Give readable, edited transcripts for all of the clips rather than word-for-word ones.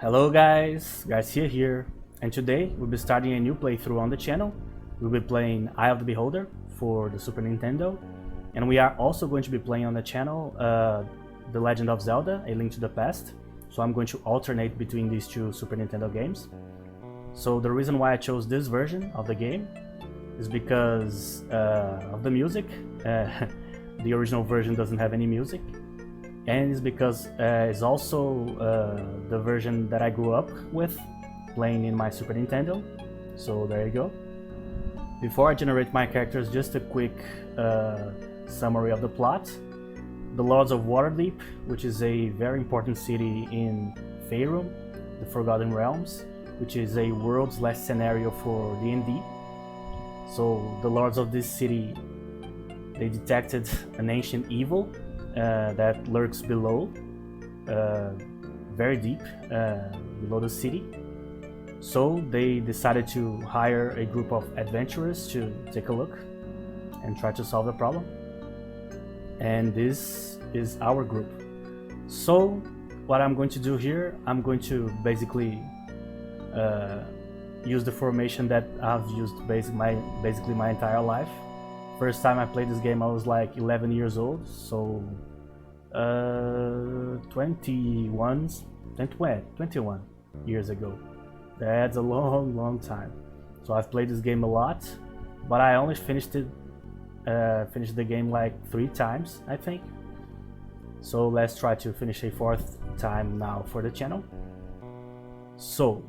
Hello guys, Garcia here, and today we'll be starting a new playthrough on the channel. We'll be playing Eye of the Beholder for the Super Nintendo, and we are also going to be playing on the channel The Legend of Zelda, A Link to the Past. So I'm going to alternate between these two Super Nintendo games. So the reason why I chose this version of the game is because of the music. The original version doesn't have any music. And it's because it's also the version that I grew up with, playing in my Super Nintendo. So there you go. Before I generate my characters, just a quick summary of the plot. The Lords of Waterdeep, which is a very important city in Faerun, the Forgotten Realms, which is a world/scenario for D&D. So the lords of this city, they detected an ancient evil that lurks below, very deep below the city. So they decided to hire a group of adventurers to take a look and try to solve the problem. And this is our group. So what I'm going to do here, I'm going to basically use the formation that I've used basically my entire life. First time I played this game I was like 11 years old, so 21 years ago. That's a long time. So I've played this game a lot, but I only finished the game like 3 times, I think. So let's try to finish a 4th time now for the channel. So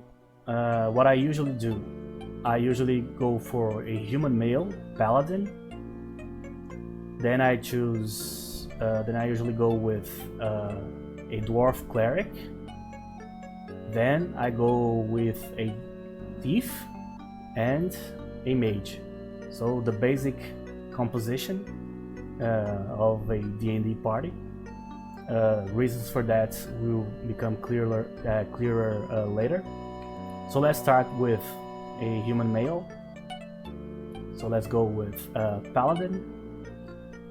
what I usually do, I usually go for a human male paladin. Then I choose, then I usually go with a dwarf cleric. Then I go with a thief and a mage. So the basic composition of a D&D party. Reasons for that will become clearer later. So let's start with a human male. So let's go with paladin.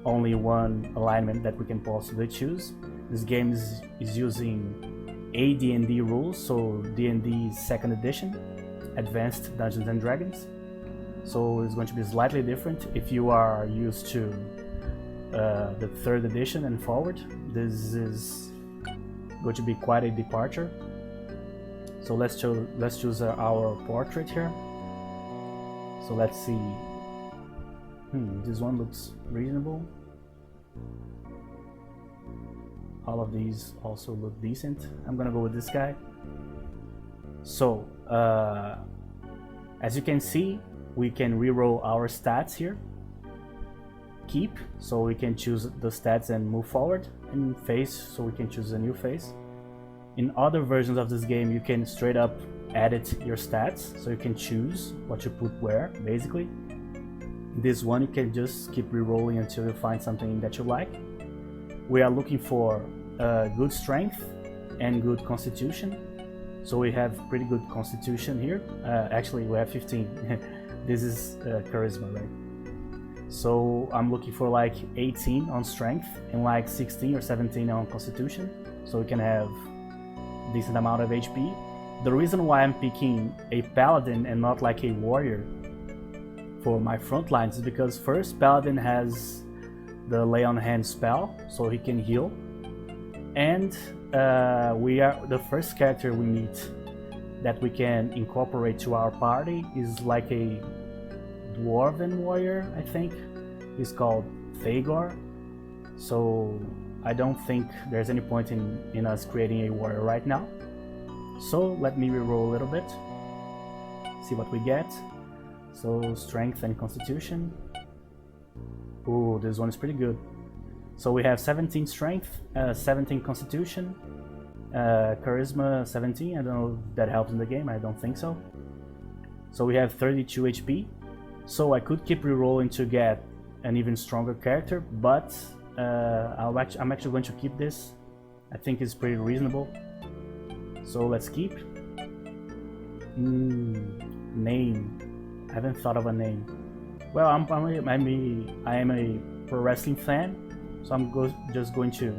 Only one alignment that we can possibly choose. This game is using AD&D rules, so D&D 2nd edition, Advanced Dungeons and Dragons. So it's going to be slightly different if you are used to the 3rd edition and forward. This is going to be quite a departure. So let's choose our portrait here. So let's see. This one looks reasonable. All of these also look decent. I'm gonna go with this guy. So as you can see, we can reroll our stats here. Keep, so we can choose the stats and move forward. And face, so we can choose a new face. In other versions of this game, you can straight up edit your stats, so you can choose what you put where, basically. This one you can just keep re-rolling until you find something that you like. We are looking for good strength and good constitution. So we have pretty good constitution here. Actually we have 15. This is charisma, right? So I'm looking for like 18 on strength and like 16 or 17 on constitution. So we can have a decent amount of HP. The reason why I'm picking a paladin and not like a warrior for my front lines is because first, paladin has the lay on hand spell, so he can heal, and we are the first character we meet that we can incorporate to our party is like a dwarven warrior, I think. He's called Thagor. So I don't think there's any point in us creating a warrior right now. So let me reroll a little bit, see what we get. So strength and constitution. Ooh, this one is pretty good. So we have 17 strength, 17 constitution, charisma 17. I don't know if that helps in the game, I don't think so. So we have 32 HP. So I could keep rerolling to get an even stronger character, but I'm actually going to keep this. I think it's pretty reasonable. So let's keep. Name. I haven't thought of a name. Well, I am a pro wrestling fan, so I'm just going to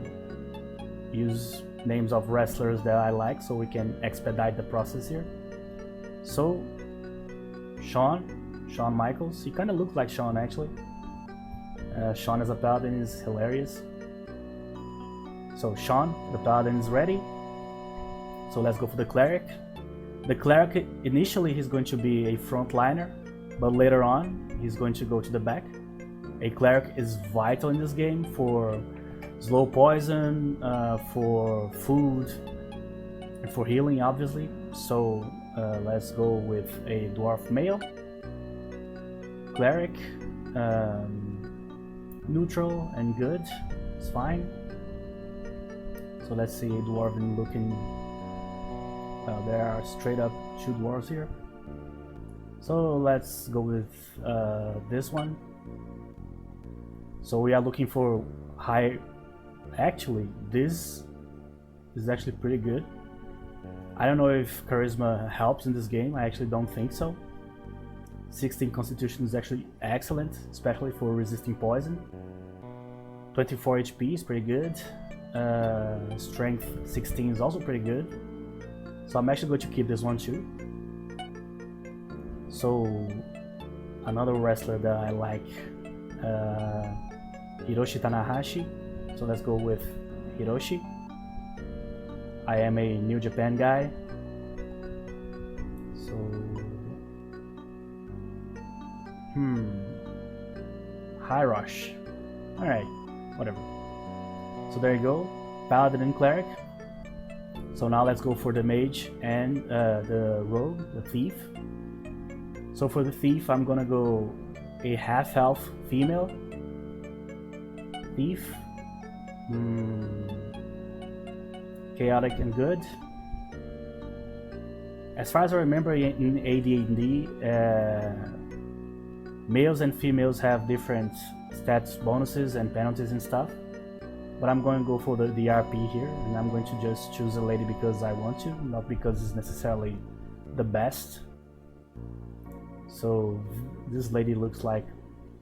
use names of wrestlers that I like so we can expedite the process here. So, Shawn Michaels, he kind of looks like Shawn actually. Shawn as a paladin is hilarious. So Shawn, the paladin, is ready. So let's go for the cleric. The cleric, initially he's going to be a frontliner, but later on he's going to go to the back. A cleric is vital in this game for slow poison, for food, and for healing obviously. So let's go with a dwarf male. Cleric, neutral and good, it's fine. So let's see a dwarven looking, there are straight up 2 dwarves here. So let's go with this one. So we are looking for high, actually this is actually pretty good. I don't know if charisma helps in this game, I actually don't think so. 16 constitution is actually excellent, especially for resisting poison. 24 HP is pretty good. Strength 16 is also pretty good. So I'm actually going to keep this one too. So another wrestler that I like, Hiroshi Tanahashi. So let's go with Hiroshi. I am a New Japan guy. So High Rush. Alright, whatever. So there you go, paladin and cleric. So now let's go for the mage and the rogue, the thief. So for the thief, I'm gonna go a half-elf female thief. Chaotic and good. As far as I remember in AD&D, males and females have different stats, bonuses and penalties and stuff. But I'm going to go for the RP here, and I'm going to just choose a lady because I want to, not because it's necessarily the best. So this lady looks like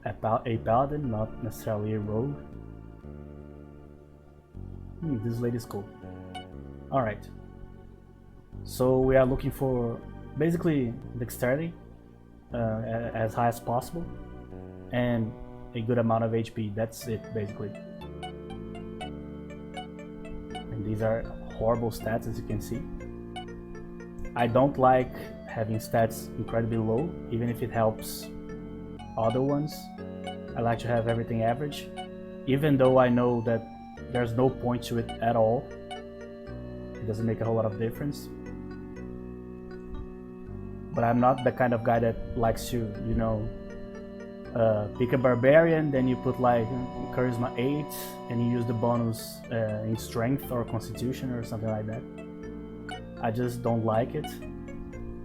a paladin, not necessarily a rogue. This lady's cool. Alright. So we are looking for basically dexterity as high as possible and a good amount of HP. That's it basically. And these are horrible stats, as you can see. I don't like having stats incredibly low, even if it helps other ones. I like to have everything average, even though I know that there's no point to it at all. It doesn't make a whole lot of difference. But I'm not the kind of guy that likes to, you know, pick a barbarian, then you put like charisma 8 and you use the bonus in strength or constitution or something like that. I just don't like it.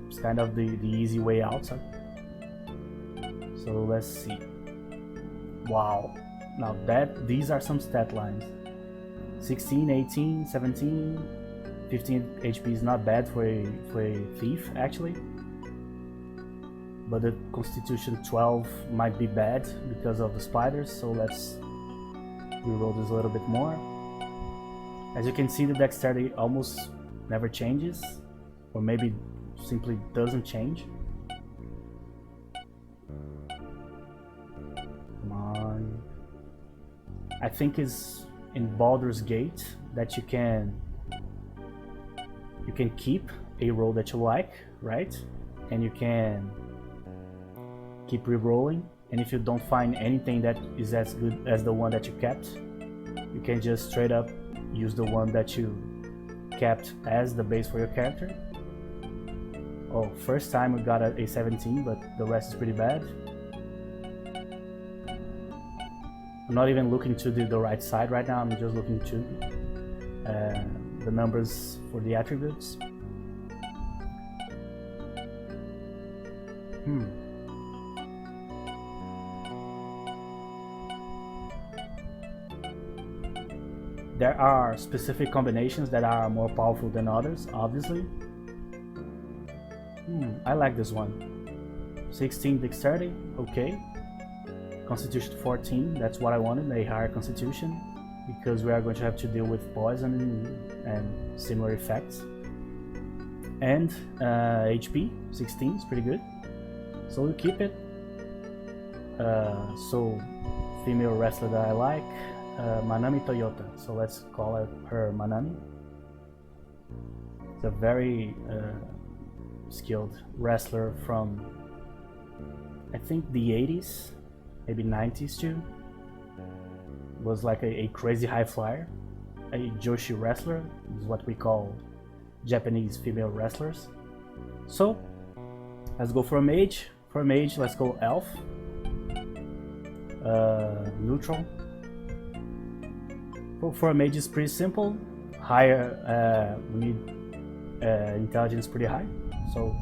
It's kind of the easy way out. So let's see. Wow. Now these are some stat lines. 16, 18, 17, 15 HP is not bad for a thief actually. But the Constitution 12 might be bad because of the spiders, so let's reroll this a little bit more. As you can see, the dexterity almost never changes, or maybe simply doesn't change. Come on. I think it's in Baldur's Gate that you can keep a roll that you like, right? And you can keep re-rolling, and if you don't find anything that is as good as the one that you kept, you can just straight up use the one that you kept as the base for your character. Oh, first time we got a 17, but the rest is pretty bad. I'm not even looking to the right side right now, I'm just looking to the numbers for the attributes. There are specific combinations that are more powerful than others, obviously. I like this one. 16 dexterity, okay. Constitution 14, that's what I wanted, a higher constitution. because we are going to have to deal with poison and similar effects. And HP 16 is pretty good, so we'll keep it. So female wrestler that I like, Manami Toyota, so let's call her Manami. It's a very skilled wrestler from, I think, the 80s, maybe 90s too. Was like a crazy high flyer, a Joshi wrestler, is what we call Japanese female wrestlers. So let's go for a mage. For a mage, let's go elf. Neutral. For a mage is pretty simple. Higher, we need intelligence pretty high. So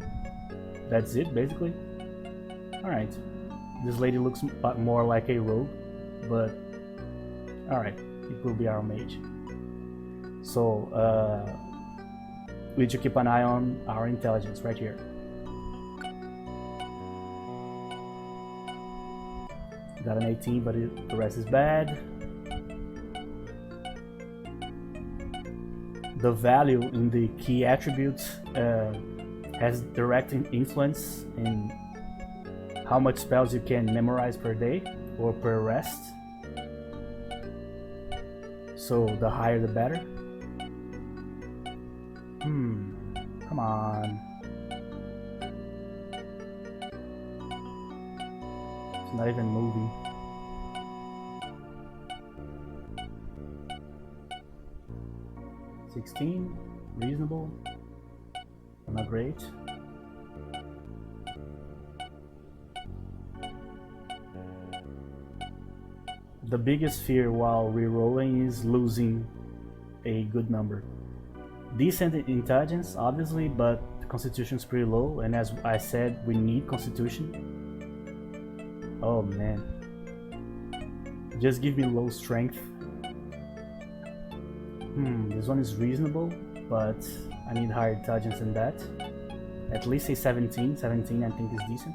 that's it basically. Alright, this lady looks more like a rogue, but alright, it will be our mage. So we need to keep an eye on our intelligence right here. Got an 18, but the rest is bad. The value in the key attributes has direct influence in how much spells you can memorize per day or per rest. So the higher the better. Come on. It's not even moving. $16, reasonable, not great. The biggest fear while rerolling is losing a good number. Decent intelligence, obviously, but the constitution is pretty low, and as I said, we need constitution. Oh man. Just give me low strength. This one is reasonable, but I need higher intelligence than that. At least a 17. 17 I think is decent.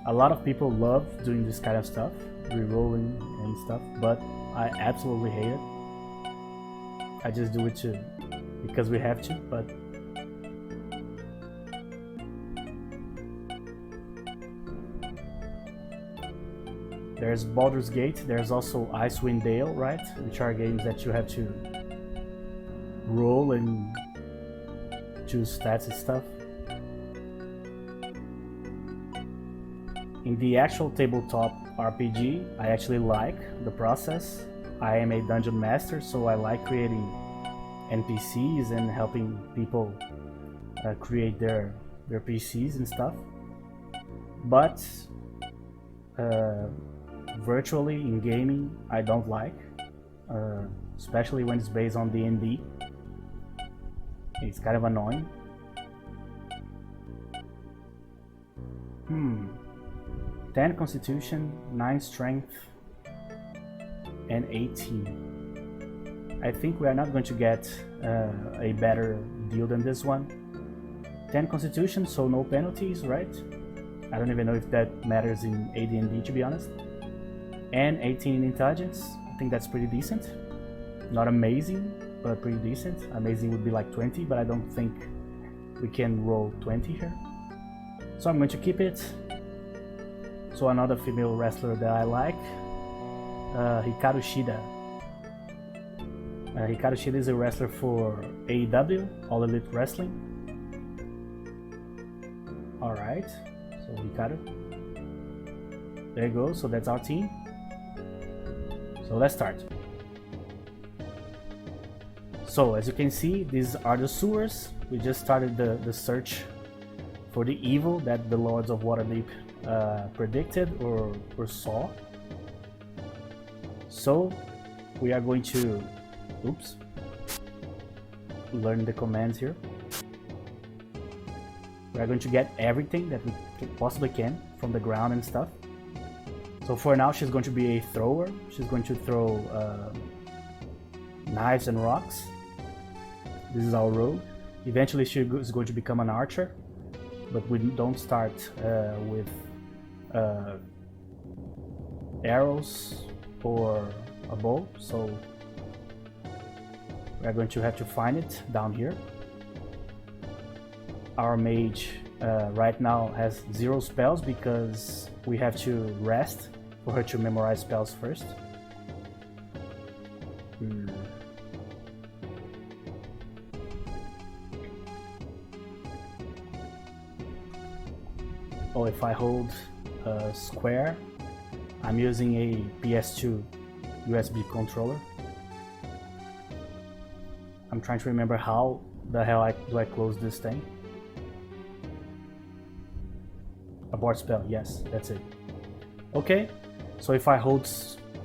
A lot of people love doing this kind of stuff, rerolling and stuff, but I absolutely hate it. I just do it too, because we have to, but there's Baldur's Gate, there's also Icewind Dale, right? Which are games that you have to roll and choose stats and stuff. In the actual tabletop RPG, I actually like the process. I am a dungeon master, so I like creating NPCs and helping people create their PCs and stuff. But virtually in gaming, I don't like, especially when it's based on D&D. It's kind of annoying. 10 constitution, 9 strength, and 18. I think we are not going to get a better deal than this one. 10 constitution, so no penalties, right? I don't even know if that matters in AD&D, to be honest. And 18 in intelligence, I think that's pretty decent. Not amazing, but pretty decent. Amazing would be like 20, but I don't think we can roll 20 here. So I'm going to keep it. So another female wrestler that I like, Hikaru Shida. Hikaru Shida is a wrestler for AEW, All Elite Wrestling. Alright, so Hikaru. There you go, so that's our team. So let's start. So as you can see, these are the sewers. We just started the search for the evil that the Lords of Waterdeep predicted or saw. So we are going to learn the commands here. We are going to get everything that we possibly can from the ground and stuff. So for now she's going to be a thrower. She's going to throw knives and rocks. This is our rogue. Eventually she is going to become an archer, but we don't start with arrows or a bow, so we're going to have to find it down here. Our mage right now has 0 spells because we have to rest for her to memorize spells first. Oh, if I hold square, I'm using a PS2 USB controller. I'm trying to remember how the hell do I close this thing. Abort spell, yes, that's it. Okay, so if I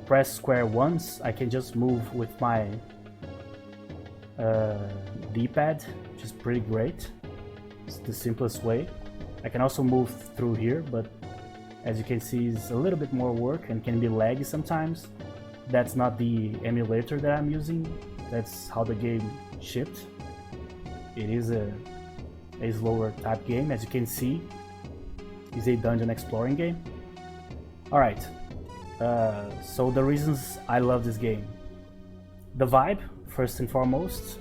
press square once, I can just move with my D-pad, which is pretty great. It's the simplest way. I can also move through here, but as you can see, it's a little bit more work and can be laggy sometimes. That's not the emulator that I'm using, that's how the game shipped. It is a slower type game, as you can see. It's a dungeon exploring game. Alright, so the reasons I love this game. The vibe, first and foremost.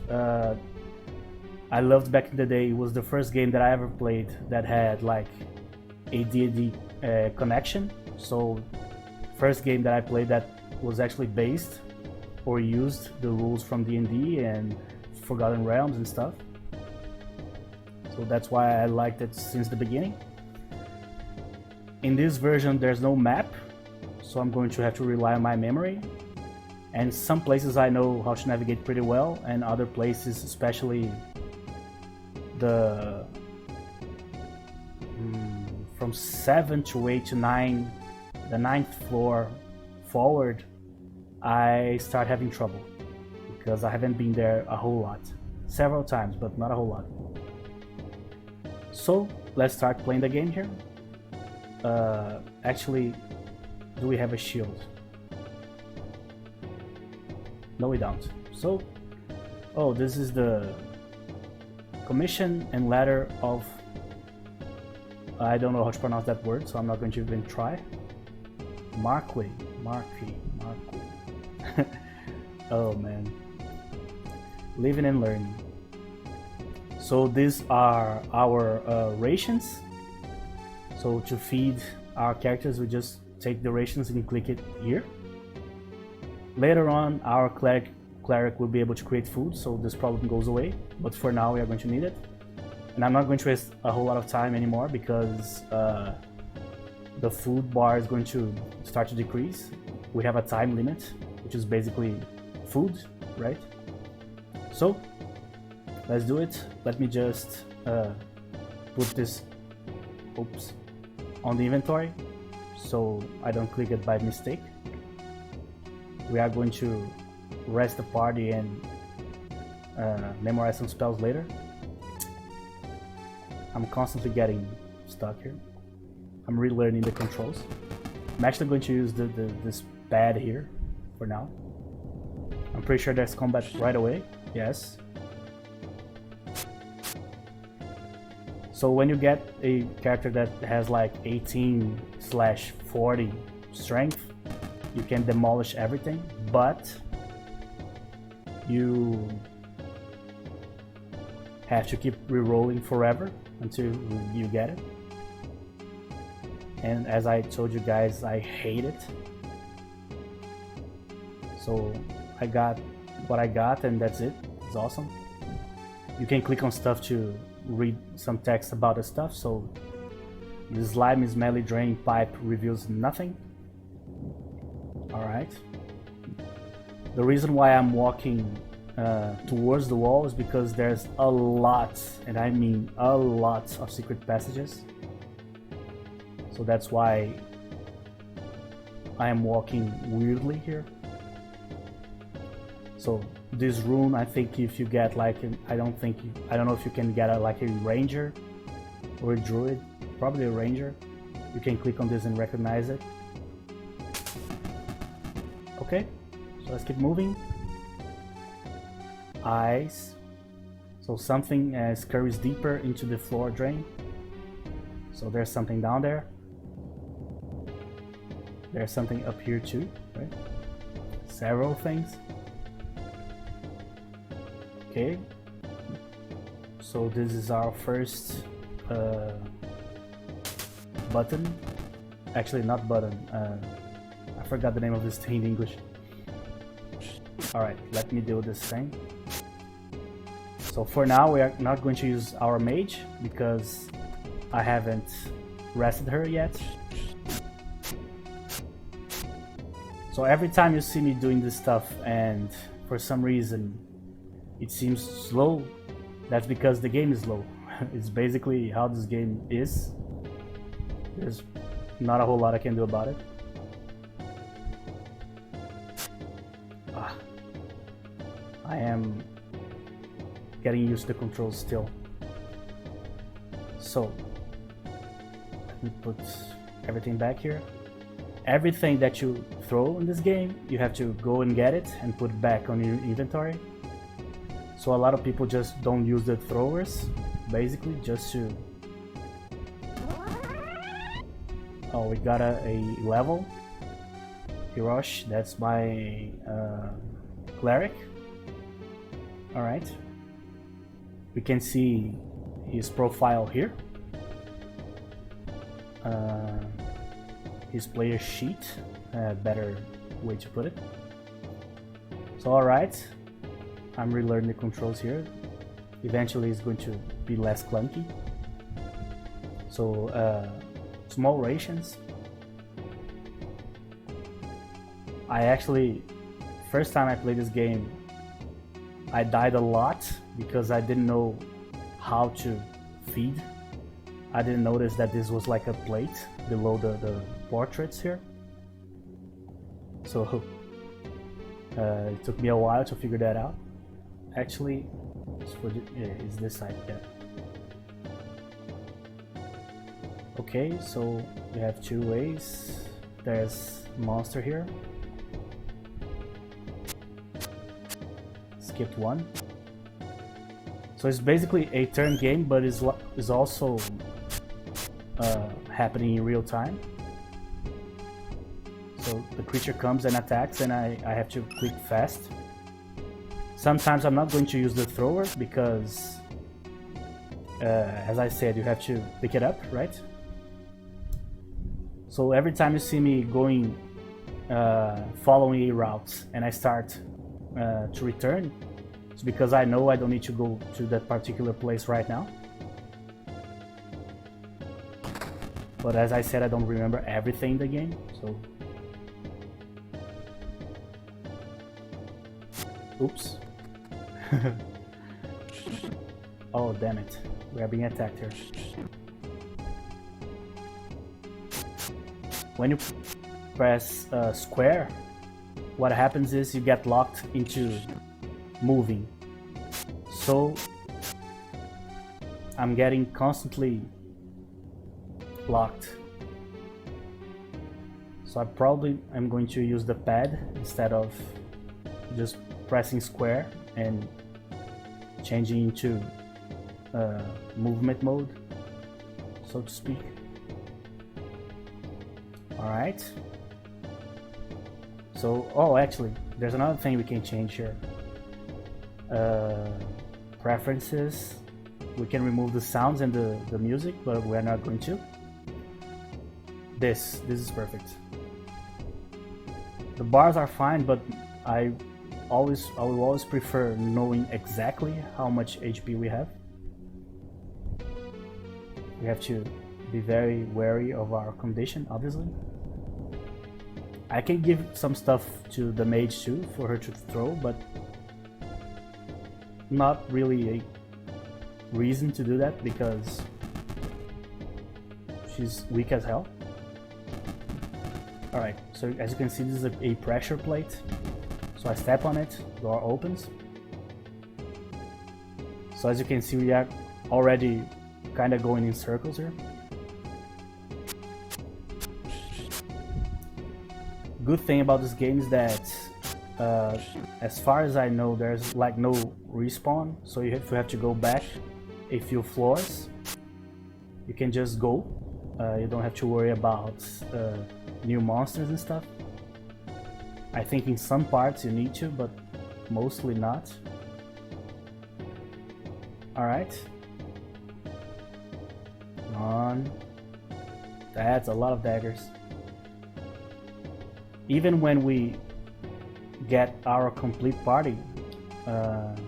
I loved back in the day, it was the first game that I ever played that had like a D&D connection. So first game that I played that was actually based or used the rules from D&D and Forgotten Realms and stuff. So that's why I liked it since the beginning. In this version there's no map, so I'm going to have to rely on my memory. And some places I know how to navigate pretty well, and other places, especially the from 7 to 8 to 9, the 9th floor forward, I start having trouble because I haven't been there a whole lot. Several times, but not a whole lot. So let's start playing the game here. Actually, do we have a shield? No, we don't. So, oh, this is the commission and ladder of, I don't know how to pronounce that word, so I'm not going to even try. Marquis. Oh man, living and learning. So these are our rations. So to feed our characters, we just take the rations and click it here. Later on, our cleric will be able to create food, so this problem goes away, but for now we are going to need it. And I'm not going to waste a whole lot of time anymore because the food bar is going to start to decrease. We have a time limit, which is basically food, right? So let's do it. Let me just put this on the inventory so I don't click it by mistake. We are going to rest the party and memorize some spells later. I'm constantly getting stuck here. I'm relearning the controls. I'm actually going to use this pad here for now. I'm pretty sure there's combat right away. Yes. So when you get a character that has like 18/40 strength, you can demolish everything, but you have to keep re-rolling forever until you get it. And as I told you guys, I hate it. So I got what I got and that's it. It's awesome. You can click on stuff to read some text about the stuff. So the slime is melee drain pipe reveals nothing. Alright. The reason why I'm walking towards the wall is because there's a lot, and I mean a lot, of secret passages. So that's why I am walking weirdly here. So this rune, I think if you get like I don't know if you can get like a ranger or a druid, probably a ranger. You can click on this and recognize it. Okay, so let's keep moving. Eyes. So something scurries deeper into the floor drain. So there's something down there. There's something up here too, right? Several things. Okay. So this is our first button. Actually, not button. I forgot the name of this thing in English. Alright, let me do this thing. So for now, we are not going to use our mage because I haven't rested her yet. So every time you see me doing this stuff and for some reason it seems slow, that's because the game is slow. It's basically how this game is. There's not a whole lot I can do about it. I am getting used to the controls still. So let me put everything back here. Everything that you throw in this game, you have to go and get it and put it back on your inventory. So a lot of people just don't use the throwers, basically just to... Oh, we got a level. Hirosh, that's my cleric. Alright. We can see his profile here. His player sheet, better way to put it. So alright, I'm relearning the controls here. Eventually it's going to be less clunky. So small rations. I actually, first time I played this game, I died a lot because I didn't know how to feed. I didn't notice that this was like a plate below the portraits here. So it took me a while to figure that out. Actually, it's this side, yeah. Okay, so we have two ways. There's monster here. Skipped one. So it's basically a turn game, but is also happening in real time. So the creature comes and attacks and I have to click fast. Sometimes I'm not going to use the thrower because as I said, you have to pick it up, right? So every time you see me going following a route and I start to return, it's because I know I don't need to go to that particular place right now. But as I said, I don't remember everything in the game, so... Oops. Oh, damn it. We are being attacked here. When you press square, what happens is you get locked into moving. So I'm getting constantly locked. So I probably am going to use the pad instead of just pressing square and changing into movement mode, so to speak. Alright. So, oh, actually, there's another thing we can change here. Preferences. We can remove the sounds and the music, but we're not going to. This is perfect. The bars are fine, but I will always prefer knowing exactly how much HP we have. We have to be very wary of our condition, obviously. I can give some stuff to the mage too for her to throw, but not really a reason to do that because she's weak as hell. Alright, so as you can see, this is a pressure plate. So I step on it, door opens. So as you can see, we are already kind of going in circles here. Good thing about this game is that as far as I know, there's like no respawn, so if you have to go back a few floors, you can just go You don't have to worry about new monsters and stuff. I think in some parts you need to, but mostly not. Alright. Come on. That's a lot of daggers. Even when we get our complete party,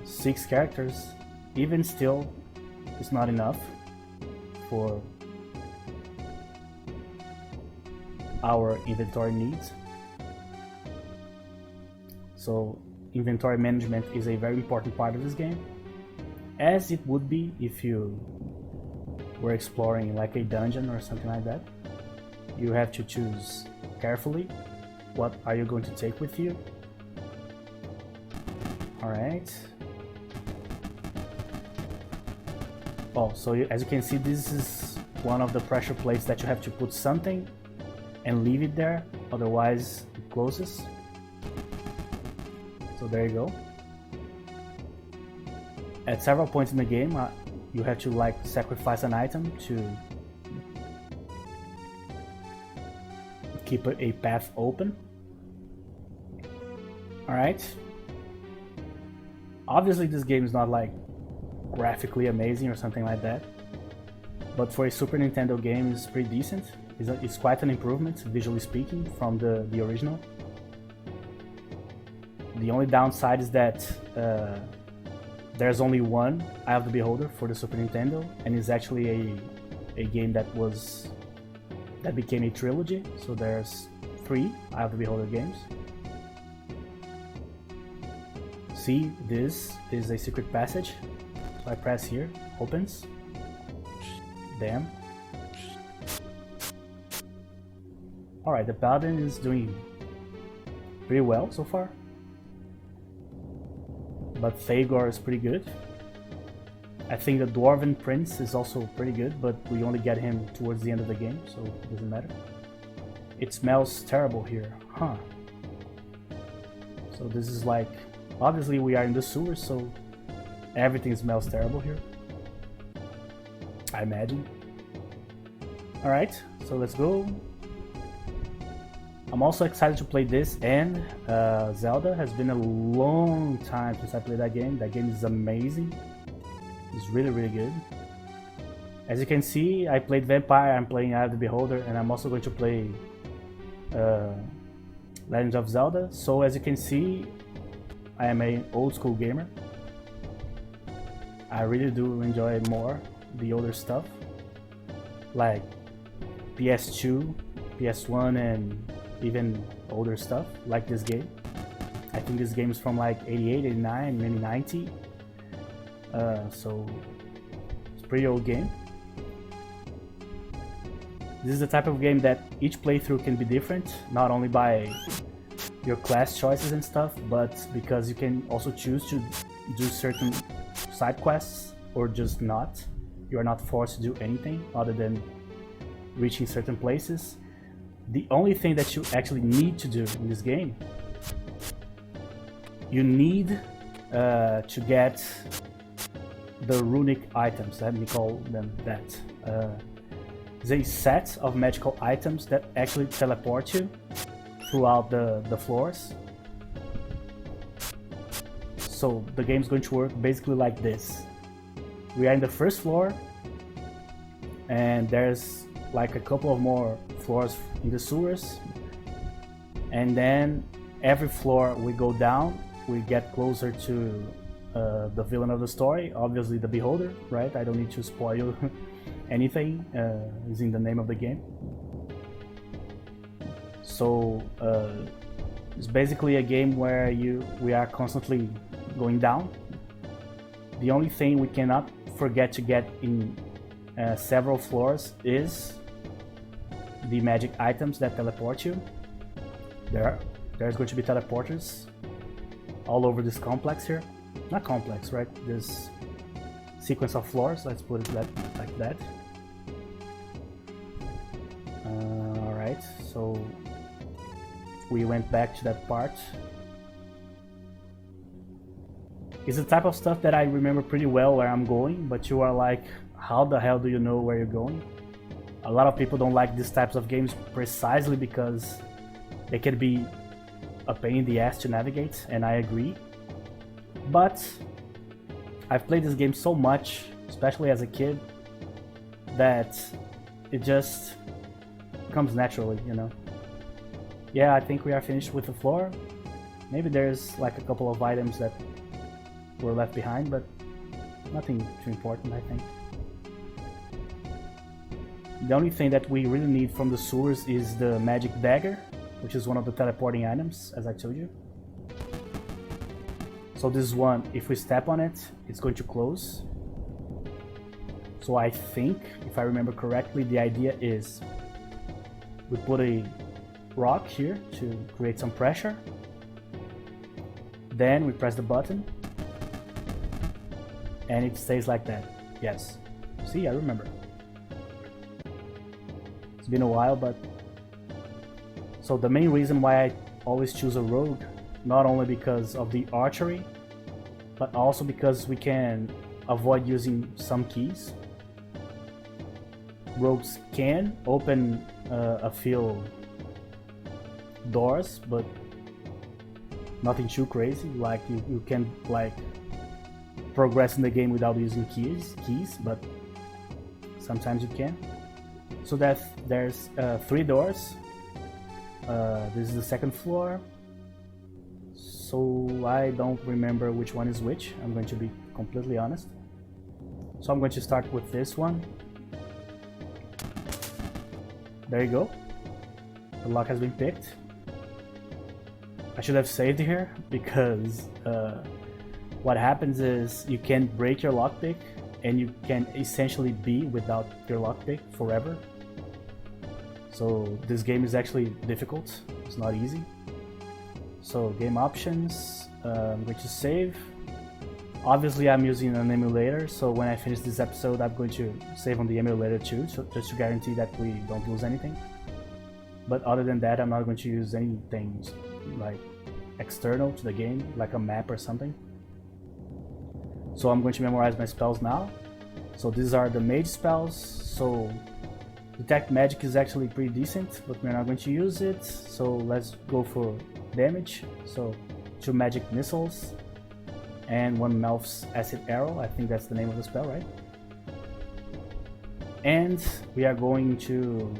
6 characters, even still, it's not enough for our inventory needs. So inventory management is a very important part of this game, as it would be if you were exploring like a dungeon or something like that. You have to choose carefully what are you going to take with you. Alright. Oh, so as you can see, this is one of the pressure plates that you have to put something and leave it there, otherwise it closes. So there you go. At several points in the game, you have to like sacrifice an item to keep a path open. Alright. Obviously this game is not like graphically amazing or something like that, but for a Super Nintendo game it's pretty decent. It's quite an improvement, visually speaking, from the original. The only downside is that there's only one Eye of the Beholder for the Super Nintendo, and it's actually a game that became a trilogy, so there's 3 Eye of the Beholder games. See, this is a secret passage, so I press here, opens, damn. Alright, the Paladin is doing pretty well so far, but Thagor is pretty good. I think the Dwarven Prince is also pretty good, but we only get him towards the end of the game, so it doesn't matter. It smells terrible here, huh? So this is like, obviously we are in the sewers, so everything smells terrible here, I imagine. Alright, so let's go. I'm also excited to play this and Zelda. Has been a long time since I played that game. That game is amazing. It's really, really good. As you can see, I played Vampire, I'm playing Eye of the Beholder, and I'm also going to play Legend of Zelda. So as you can see, I am an old school gamer. I really do enjoy more the older stuff, like PS2, PS1, and even older stuff like this game. I think this game is from like 88, 89, maybe 90. So it's a pretty old game. This is the type of game that each playthrough can be different, not only by your class choices and stuff, but because you can also choose to do certain side quests or just not. You are not forced to do anything other than reaching certain places. The only thing that you actually need to do in this game, you need to get the runic items, let me call them that. There's a set of magical items that actually teleport you throughout the floors. So the game's going to work basically like this. We are in the first floor, and there's like a couple of more floors in the sewers, and then every floor we go down, we get closer to the villain of the story, obviously the Beholder, right? I don't need to spoil anything, it's in the name of the game. So it's basically a game where we are constantly going down. The only thing we cannot forget to get in several floors is the magic items that teleport you. There's going to be teleporters all over this complex here. Not complex, right? This sequence of floors, let's put it like that. Alright, so we went back to that part. It's the type of stuff that I remember pretty well where I'm going, but you are like, how the hell do you know where you're going? A lot of people don't like these types of games precisely because they can be a pain in the ass to navigate, and I agree. But I've played this game so much, especially as a kid, that it just comes naturally, you know. Yeah, I think we are finished with the floor. Maybe there's like a couple of items that were left behind, but nothing too important, I think. The only thing that we really need from the sewers is the magic dagger, which is one of the teleporting items, as I told you. So this one, if we step on it, it's going to close. So I think, if I remember correctly, the idea is we put a rock here to create some pressure. Then we press the button and it stays like that. Yes. See, I remember. It's been a while, but... So the main reason why I always choose a rogue, not only because of the archery, but also because we can avoid using some keys. Rogues can open a few doors, but nothing too crazy. Like you can like progress in the game without using keys, but sometimes you can. So there's 3 doors. This is the second floor. So I don't remember which one is which. I'm going to be completely honest. So I'm going to start with this one. There you go. The lock has been picked. I should have saved here because what happens is you can break your lockpick and you can essentially be without your lockpick forever. So this game is actually difficult. It's not easy. So game options, I'm going to save. Obviously I'm using an emulator, so when I finish this episode I'm going to save on the emulator too, so just to guarantee that we don't lose anything. But other than that, I'm not going to use anything like external to the game, like a map or something. So I'm going to memorize my spells now. So these are the mage spells. So detect magic is actually pretty decent, but we're not going to use it. So let's go for damage. So 2 magic missiles and 1 Melf's acid arrow. I think that's the name of the spell, right? And we are going to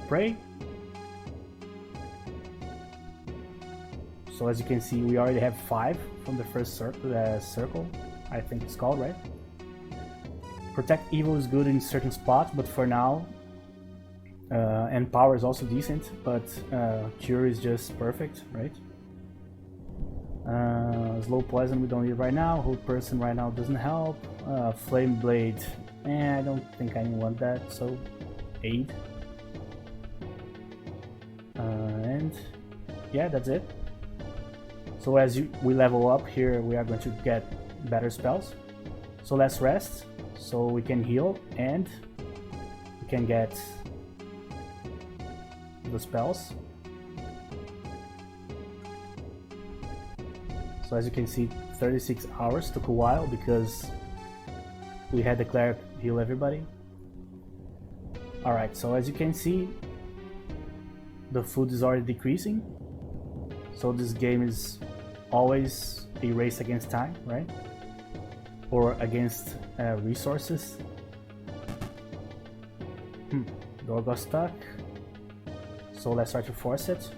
pray. So as you can see, we already have 5 from the first circle, I think it's called, right? Protect evil is good in certain spots, but for now, and power is also decent, but cure is just perfect, right? Slow poison we don't need right now. Hold person right now doesn't help. Flame blade, I don't think I want that, so aid. And yeah, that's it. So as we level up here, we are going to get better spells. So let's rest, so we can heal and we can get the spells. So as you can see, 36 hours took a while because we had the cleric heal everybody. Alright, so as you can see, the food is already decreasing. So this game is always a race against time, right? Or against resources. Door got stuck. So let's try to force it.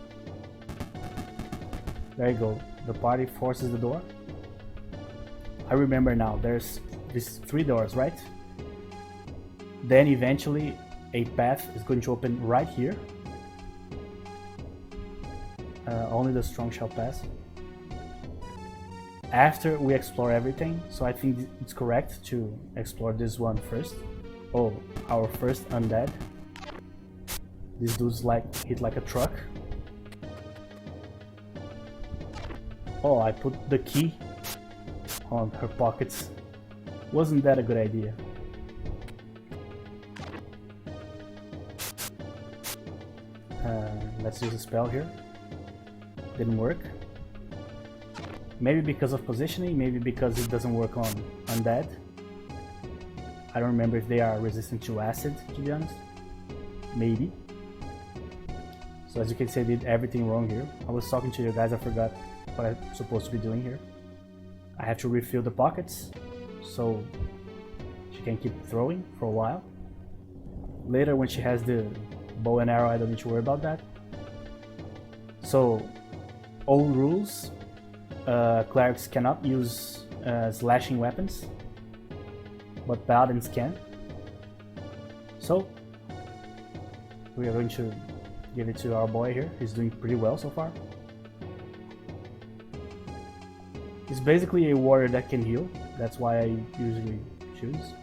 There you go. The party forces the door. I remember now, there's these 3 doors, right? Then eventually a path is going to open right here. Only the strong shall pass. After we explore everything, so I think it's correct to explore this one first. Oh, our first undead. This dude's hit like a truck. Oh, I put the key on her pockets. Wasn't that a good idea? Let's use a spell here. Didn't work. Maybe because of positioning, maybe because it doesn't work on undead. I don't remember if they are resistant to acid, to be honest. maybe. So as you can see, I did everything wrong here. I was talking to you guys, I forgot what I'm supposed to be doing here. I have to refill the pockets so she can keep throwing for a while. Later when she has the bow and arrow, I don't need to worry about that. So, old rules, clerics cannot use slashing weapons, but paladins can. So, we are going to give it to our boy here. He's doing pretty well so far. He's basically a warrior that can heal. That's why I usually choose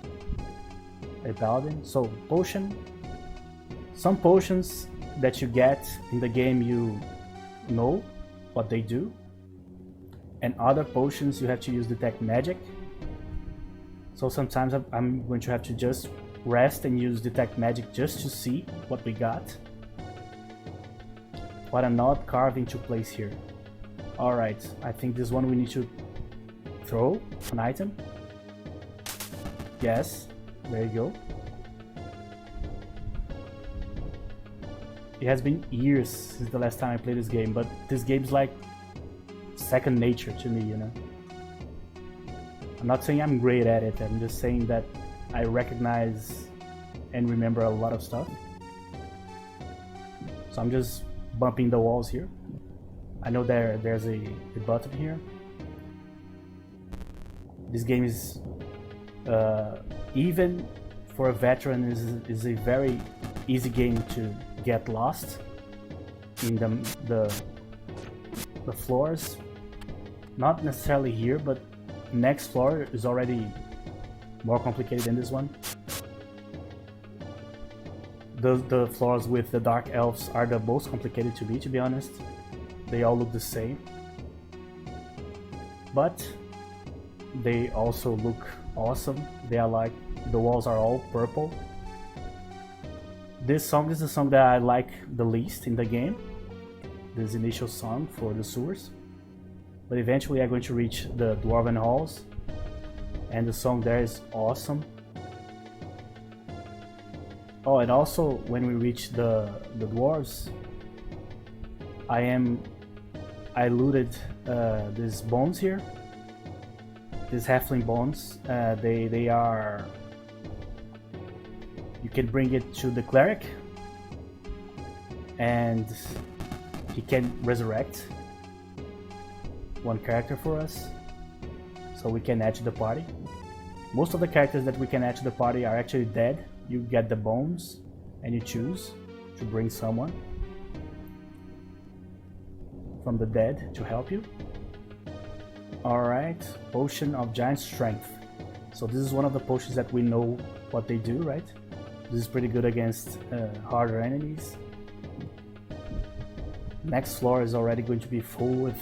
a paladin. So potion. Some potions that you get in the game, you know what they do, and other potions you have to use detect magic. So sometimes I'm going to have to just rest and use detect magic just to see what we got. What a nod carved into place here. Alright, I think this one we need to throw an item. Yes, there you go. It has been years since the last time I played this game, but this game's like second nature to me, you know. I'm not saying I'm great at it, I'm just saying that I recognize and remember a lot of stuff. So I'm just bumping the walls here. I know there's a button here. This game is, even for a veteran, is a very easy game to get lost in the floors. Not necessarily here, but next floor is already more complicated than this one. The floors with the dark elves are the most complicated to me, to be honest. They all look the same, but they also look awesome. They are like, the walls are all purple. This song is the song that I like the least in the game, this initial song for the sewers. But eventually I'm going to reach the Dwarven Halls, and the song there is awesome. Oh, and also when we reach the dwarves, I looted these bones here, these halfling bones. They are, you can bring it to the cleric and he can resurrect one character for us, so we can add to the party. Most of the characters that we can add to the party are actually dead. You get the bones and you choose to bring someone from the dead to help you. Alright, Potion of Giant Strength. So this is one of the potions that we know what they do, right? This is pretty good against harder enemies. Next floor is already going to be full with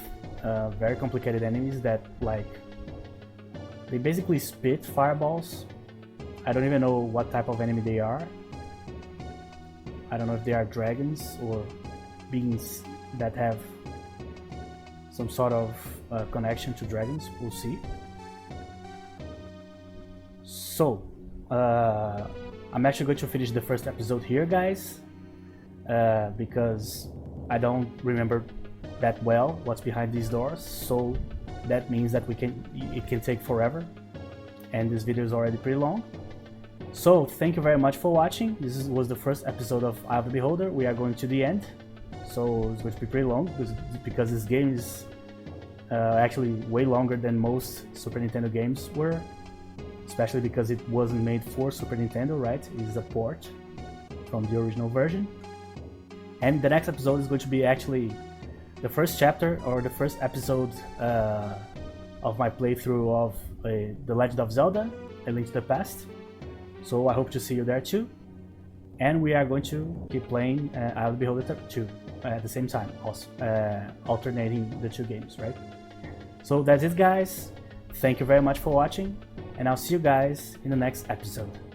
very complicated enemies that, like, they basically spit fireballs. I don't even know what type of enemy they are. I don't know if they are dragons or beings that have some sort of connection to dragons. We'll see. So, I'm actually going to finish the first episode here, guys, because I don't remember that well what's behind these doors. So that means that it can take forever, and this video is already pretty long. So thank you very much for watching. This was the first episode of Eye of the Beholder. We are going to the end, so it's going to be pretty long because this game is actually way longer than most Super Nintendo games were, especially because it wasn't made for Super Nintendo, right? It's a port from the original version. And the next episode is going to be actually the first chapter, or the first episode of my playthrough of The Legend of Zelda: A Link to the Past. So I hope to see you there too. And we are going to keep playing Eye of the Beholder 2 at the same time, also alternating the two games, right? So that's it, guys. Thank you very much for watching, and I'll see you guys in the next episode.